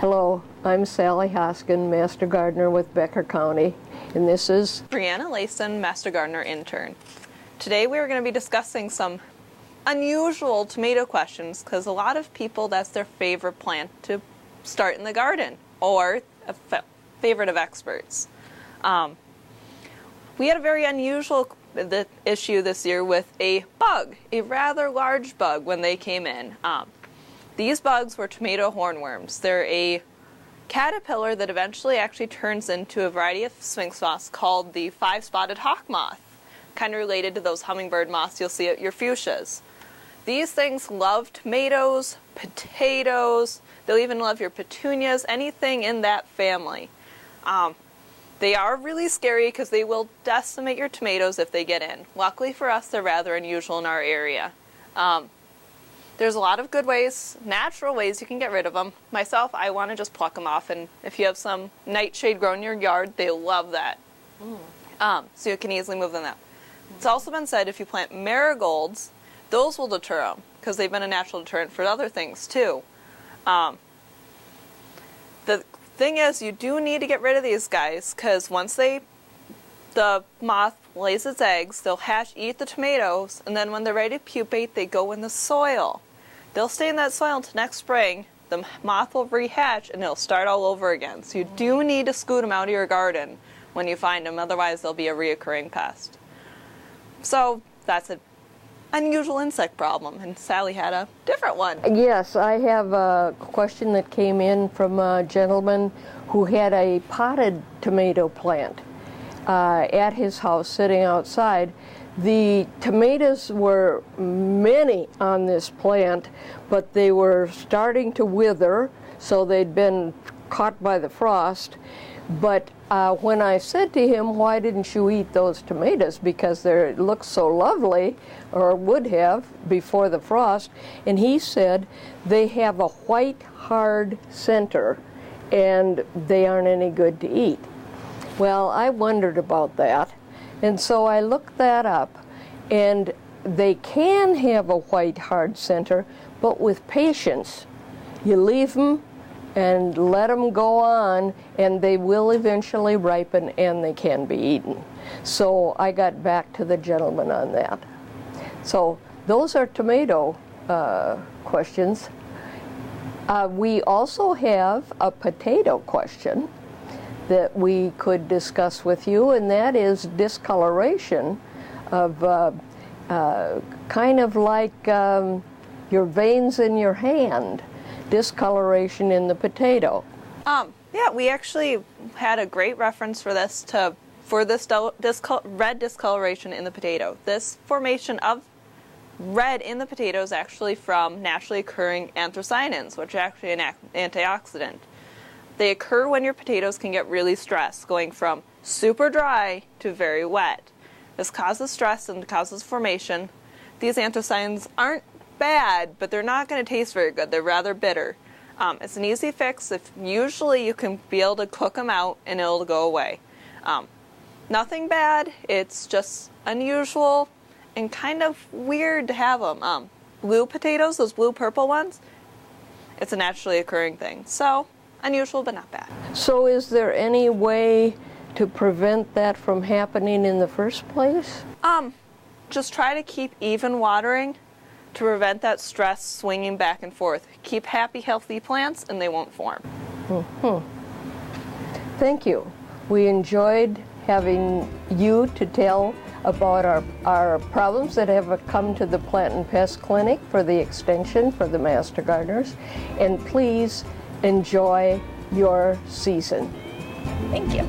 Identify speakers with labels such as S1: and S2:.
S1: Hello, I'm Sally Hoskin, Master Gardener with Becker County, and this is
S2: Brianna Layson, Master Gardener Intern. Today we are going to be discussing some unusual tomato questions because a lot of people, that's their favorite plant to start in the garden, or a favorite of experts. We had a very unusual issue this year with a bug, a rather large bug when they came in. These bugs were tomato hornworms. They're a caterpillar that eventually actually turns into a variety of sphinx moths called the five-spotted hawk moth, kind of related to those hummingbird moths you'll see at your fuchsias. These things love tomatoes, potatoes, they'll even love your petunias, anything in that family. They are really scary because they will decimate your tomatoes if they get in. Luckily for us, they're rather unusual in our area. There's a lot of good ways, natural ways you can get rid of them. Myself, I want to just pluck them off, and if you have some nightshade growing in your yard, they love that. So you can easily move them out. It's also been said if you plant marigolds, those will deter them, because they've been a natural deterrent for other things too. The thing is, you do need to get rid of these guys, because once the moth lays its eggs, they'll hatch, eat the tomatoes, and then when they're ready to pupate, they go in the soil. They'll stay in that soil until next spring. The moth will rehatch, and it'll start all over again. So you do need to scoot them out of your garden when you find them, otherwise they'll be a reoccurring pest. So that's an unusual insect problem, and Sally had a different one.
S1: Yes, I have a question that came in from a gentleman who had a potted tomato plant at his house sitting outside. The tomatoes were many on this plant, but they were starting to wither, so they'd been caught by the frost. But when I said to him, why didn't you eat those tomatoes, because they look so lovely, or would have before the frost, and he said they have a white hard center and they aren't any good to eat. Well, I wondered about that, and so I looked that up, and they can have a white hard center, but with patience. You leave them and let them go on, and they will eventually ripen and they can be eaten. So I got back to the gentleman on that. So those are tomato questions. We also have a potato question that we could discuss with you, and that is discoloration of kind of like your veins in your hand, discoloration in the potato.
S2: Yeah, we actually had a great reference for this red discoloration in the potato. This formation of red in the potato is actually from naturally occurring anthocyanins, which are actually an antioxidant. They occur when your potatoes can get really stressed, going from super dry to very wet. This causes stress and causes formation. These anthocyanins aren't bad, but they're not going to taste very good. They're rather bitter. It's an easy fix. Usually you can be able to cook them out and it'll go away. Nothing bad. It's just unusual and kind of weird to have them. Blue potatoes, those blue-purple ones, it's a naturally occurring thing. So unusual, but not bad.
S1: So is there any way to prevent that from happening in the first place?
S2: Just try to keep even watering to prevent that stress swinging back and forth. Keep happy, healthy plants, and they won't form.
S1: Thank you. We enjoyed having you to tell about our problems that have come to the Plant and Pest Clinic for the extension for the Master Gardeners. And please enjoy your season.
S2: Thank you.